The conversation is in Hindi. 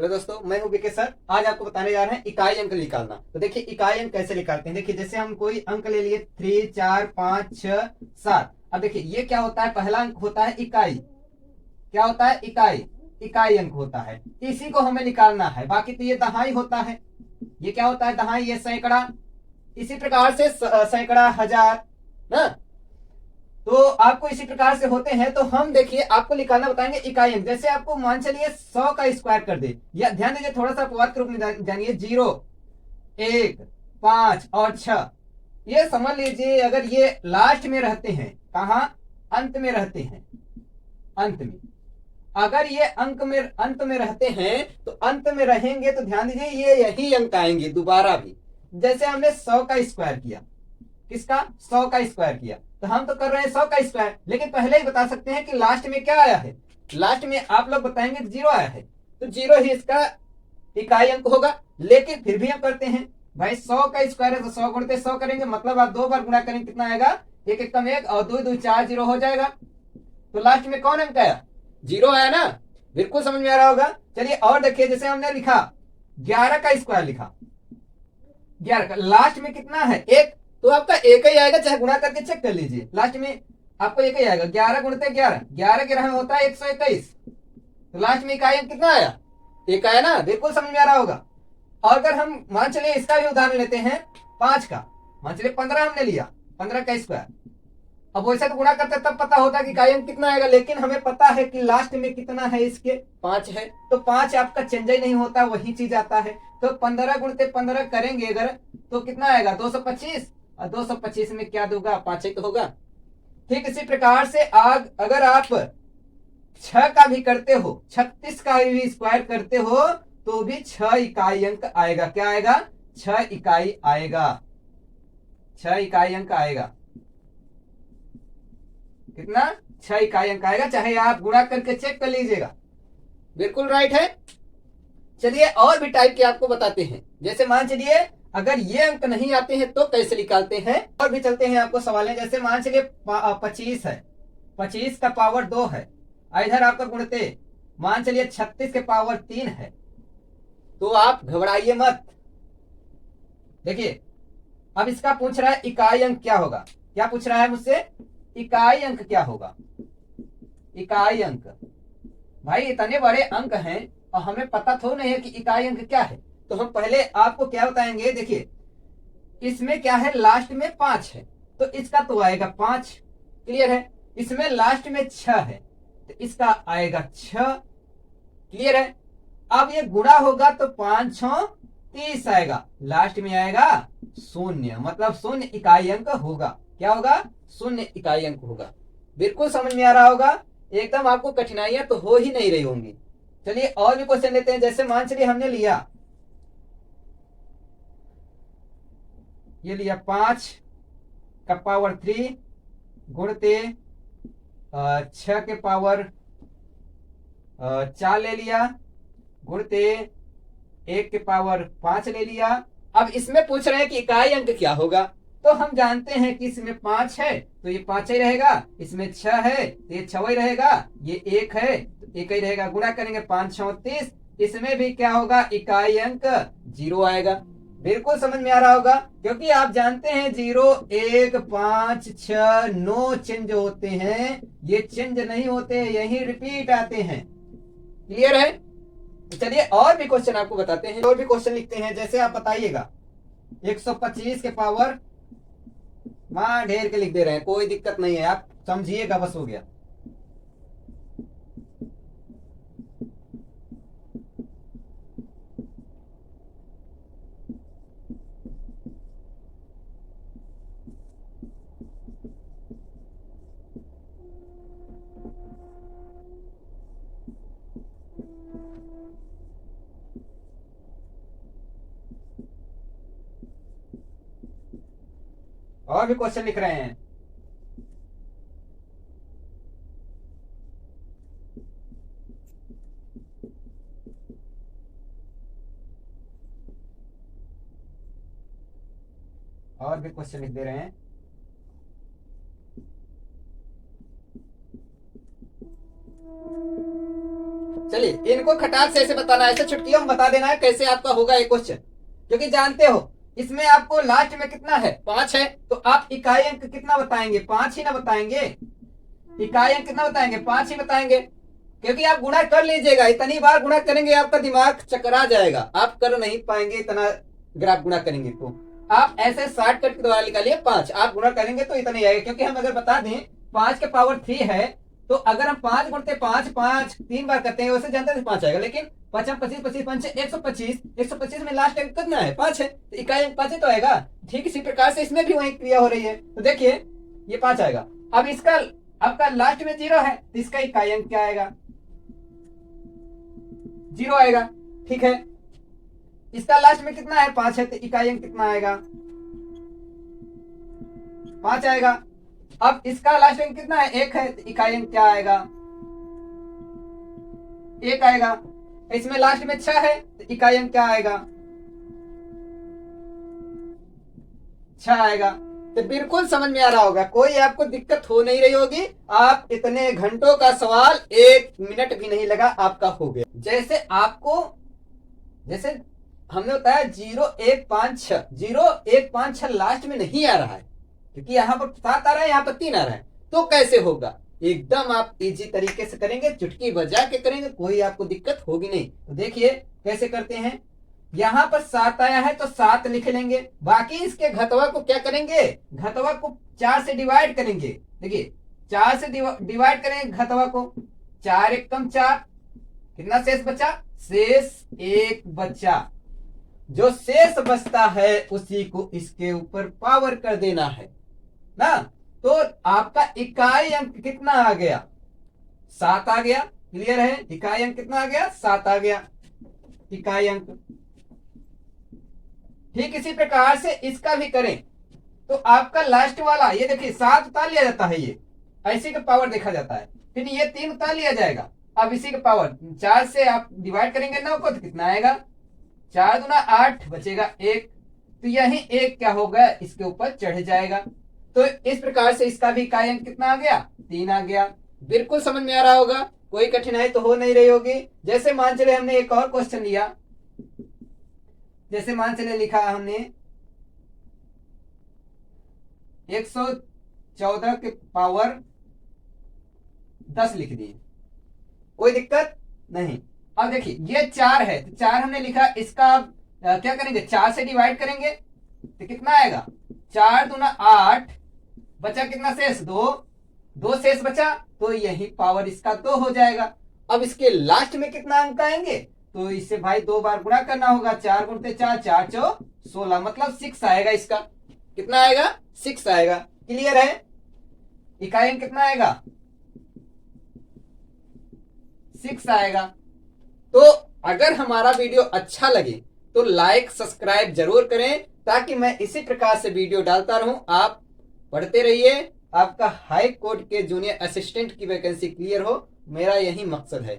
हेलो दोस्तों, मैं हूं बीके सर। आज आपको बताने जा रहे हैं इकाई अंक निकालना। तो देखिए इकाई अंक कैसे निकालते हैं। देखिए जैसे हम कोई अंक ले लिए 3, 4, 5, 6, 7। अब देखिए ये क्या होता है, पहला अंक होता है इकाई। क्या होता है, इकाई। इकाई अंक होता है, इसी को हमें निकालना है। बाकी तो ये दहाई होता है। ये क्या होता है, दहाई। ये सैकड़ा। इसी प्रकार से सैकड़ा, हजार ना। तो आपको इसी प्रकार से होते हैं। तो हम देखिए आपको निकालना बताएंगे इकाई अंक। जैसे आपको मान चलिए 100 का स्क्वायर कर दे, या ध्यान दीजिए थोड़ा सा अपवाद के रूप में जानिए। 0, 1, 5 और 6। ये समझ लीजिए अगर ये लास्ट में रहते हैं, कहा, अंत में रहते हैं। अंत में अगर ये अंत में रहते हैं, तो अंत में रहेंगे तो ध्यान दीजिए ये यही अंक आएंगे दोबारा भी। जैसे हमने 100 का स्क्वायर किया, किसका, 100 का स्क्वायर किया, तो हम तो कर रहे हैं 100 का स्क्वायर, लेकिन पहले ही बता सकते हैं कि लास्ट में क्या आया है। लास्ट में आप लोग बताएंगे 0 आया है, तो 0 ही इसका इकाई अंक होगा। लेकिन फिर भी हम करते हैं भाई, 100 का स्क्वायर है तो 100 गुणते 100 करेंगे, मतलब आप 2 बार गुणा करेंगे, कितना आएगा, 1 1 कम 1 और 2 2 4, 0 हो जाएगा। तो लास्ट में कौन अंक आया, 0 आया ना। बिल्कुल समझ में आ रहा होगा। चलिए और देखिए, जैसे हमने लिखा 11 का स्क्वायर लिखा, 11 का लास्ट में कितना है, 1, तो आपका 1 ही आएगा, चाहे गुणा करके चेक कर लीजिए। लास्ट में आपको 1 ही आएगा। 11 गुणते 11, 11 11 में होता है 121। तो लास्ट में इकाई अंक कितना आया, 1 आया ना। बिल्कुल समझ में आ रहा होगा। और अगर हम मान चलिए इसका भी उदाहरण लेते हैं 5 का। मान चलिए 15 हमने लिया, 15 का स्क्वायर। अब वैसे तो गुणा करते तब पता होता कि इकाई अंक कितना आएगा, लेकिन हमें पता है कि लास्ट में कितना है, इसके 5 है। तो 5 आपका चेंज ही नहीं होता, वही चीज आता है। तो 15 गुणते 15 करेंगे अगर, तो कितना आएगा, 225। और 225 में क्या दूंगा, 5 ही तो होगा। ठीक इसी प्रकार से अगर आप 6 का भी करते हो, 36 का भी स्क्वायर करते हो, तो भी 6 इकाई अंक आएगा। क्या आएगा, 6 इकाई आएगा। 6 इकाई अंक आएगा। कितना, 6 इकाई अंक आएगा, चाहे आप गुणा करके चेक कर लीजिएगा। बिल्कुल राइट है। चलिए और भी टाइप के आपको बताते हैं। जैसे मान चलिए अगर ये अंक नहीं आते हैं तो कैसे निकालते हैं, और भी चलते हैं आपको सवाल है। जैसे मान चलिए 25 है, 25 का पावर 2 है। इधर आपका गुणते मान चलिए 36 के पावर 3 है। तो आप घबराइए मत। देखिए अब इसका पूछ रहा है इकाई अंक क्या होगा। क्या पूछ रहा है मुझसे, इकाई अंक क्या होगा। इकाई अंक, भाई इतने बड़े अंक हैं और हमें पता थोड़ा नहीं है कि इकाई अंक क्या है। तो हम पहले आपको क्या बताएंगे, देखिए इसमें क्या है, लास्ट में 5 है, तो इसका तो आएगा 5। क्लियर है। इसमें लास्ट में 6 है, तो इसका आएगा 6। क्लियर है। अब ये गुणा होगा तो 5 6 30 आएगा, लास्ट में आएगा 0, मतलब 0 इकाई अंक होगा। क्या होगा, 0 इकाई अंक होगा। बिल्कुल समझ में आ रहा होगा। एकदम आपको कठिनाइयां तो हो ही नहीं रही होंगी। चलिए और भी क्वेश्चन लेते हैं। जैसे मान चलिए हमने लिया, ये लिया 5 का पावर 3 गुणते 6 के पावर 4 ले लिया, गुणते 1 के पावर 5 ले लिया। अब इसमें पूछ रहे हैं कि इकाई अंक क्या होगा। तो हम जानते हैं कि इसमें 5 है तो ये 5 ही रहेगा, इसमें 6 है तो ये 6 ही रहेगा, ये 1 है तो 1 ही रहेगा। गुणा करेंगे 5 6 30, इसमें भी क्या होगा, इकाई अंक 0 आएगा। बिल्कुल समझ में आ रहा होगा, क्योंकि आप जानते हैं 0 1 5 6 9 चेंज होते हैं, ये चेंज नहीं होते, यही रिपीट आते हैं। क्लियर है। चलिए और भी क्वेश्चन आपको बताते हैं, और भी क्वेश्चन लिखते हैं। जैसे आप बताइएगा 125 के पावर, वहां ढेर के लिख दे रहे हैं, कोई दिक्कत नहीं है, आप समझिएगा, बस हो गया। और भी क्वेश्चन लिख रहे हैं। और भी क्वेश्चन लिख दे रहे हैं। चलिए इनको खटाक से ऐसे बताना है, ऐसे छुटकियों में बता देना है कैसे आपका होगा ये क्वेश्चन, क्योंकि जानते हो इसमें आपको लास्ट में कितना है 5 है, तो आप इकाई अंक कितना बताएंगे 5 ही ना बताएंगे, इकाई अंक कितना बताएंगे 5 ही बताएंगे, क्योंकि आप गुणा कर लीजिएगा, इतनी बार गुणा करेंगे आपका दिमाग चकरा जाएगा, आप कर नहीं पाएंगे इतना, अगर आप गुणा करेंगे तो आप ऐसे शॉर्टकट के द्वारा निकालिए 5, आप गुणा करेंगे तो इतना ही आएगा, क्योंकि हम अगर बता दें 5 के पावर 3 है, तो अगर हम 5 गुणते 5 5 3 बार करते हैं वैसे जानते थे 5 आएगा, लेकिन 5 25 25 5 125, 125 में लास्ट अंक कितना है 5 है, तो इकाई अंक 5 तो आएगा। ठीक इसी प्रकार से इसमें भी वही क्रिया हो रही है, तो देखिए ये 5 आएगा। अब इसका आपका लास्ट में 0 है, तो इसका इकाई अंक क्या आएगा 0 आएगा। ठीक है, इसका लास्ट में कितना है 5 है, तो इकाई अंक कितना आएगा 5 आएगा। अब इसका लास्ट अंक कितना है 1 है, तो इकाई अंक क्या आएगा 1 आएगा। इसमें लास्ट में 6 है, तो इकाई अंक क्या आएगा 6 आएगा। तो बिल्कुल समझ में आ रहा होगा, कोई आपको दिक्कत हो नहीं रही होगी, आप इतने घंटों का सवाल 1 मिनट भी नहीं लगा आपका हो गया। जैसे आपको जैसे हमने बताया 0 1 5 6, 0 1 5 6 लास्ट में नहीं आ रहा है, क्योंकि यहाँ पर 7 आ रहा है, यहाँ पर 3 आ रहा है, तो कैसे होगा, एकदम आप इजी तरीके से करेंगे, चुटकी बजा के करेंगे, कोई आपको दिक्कत होगी नहीं। तो देखिए कैसे करते हैं, यहाँ पर 7 आया है तो 7 लिख लेंगे, बाकी इसके घतवा को क्या करेंगे, घतवा को 4 से डिवाइड करेंगे। देखिए 4 से डिवाइड करेंगे घतवा को, 4 1 कम 4, कितना शेष बचा, शेष 1 बचा, जो शेष बचता है उसी को इसके ऊपर पावर कर देना है ना। तो आपका इकाई अंक कितना आ गया 7 आ गया, क्लियर है, इकाई अंक कितना आ गया 7 आ गया इकाई अंक। ठीक इसी प्रकार से इसका भी करें, तो आपका लास्ट वाला ये देखिए 7 उतार लिया जाता है, ये ऐसे का पावर देखा जाता है, फिर ये 3 उतार लिया जाएगा, अब इसी का पावर 4 से आप डिवाइड करेंगे 9 को, तो कितना आएगा 4 दूना 8, बचेगा 1, तो यही 1 क्या होगा इसके ऊपर चढ़ जाएगा। तो इस प्रकार से इसका भी इकाई अंक कितना आ गया 3 आ गया। बिल्कुल समझ में आ रहा होगा, कोई कठिनाई तो हो नहीं रही होगी। जैसे मान चले हमने एक और क्वेश्चन लिया, जैसे मान चले लिखा हमने 114 के पावर 10 लिख दिए, कोई दिक्कत नहीं। अब देखिए ये 4 है, तो 4 हमने लिखा, इसका क्या करेंगे 4 से डिवाइड करेंगे, तो कितना आएगा 4 दूना 8, बचा कितना शेष 2 शेष बचा, तो यही पावर इसका 2 हो जाएगा। अब इसके लास्ट में कितना अंक आएंगे, तो इससे भाई 2 बार गुणा करना होगा, 4 गुणते 4, 4 चौ 16, मतलब 6 आएगा, इसका कितना आएगा 6 आएगा। क्लियर है, इकाई अंक कितना आएगा 6 आएगा। तो अगर हमारा वीडियो अच्छा लगे तो लाइक सब्सक्राइब जरूर करें, ताकि मैं इसी प्रकार से वीडियो डालता रहूं, आप पढ़ते रहिए, आपका हाई कोर्ट के जूनियर असिस्टेंट की वैकेंसी क्लियर हो, मेरा यही मकसद है।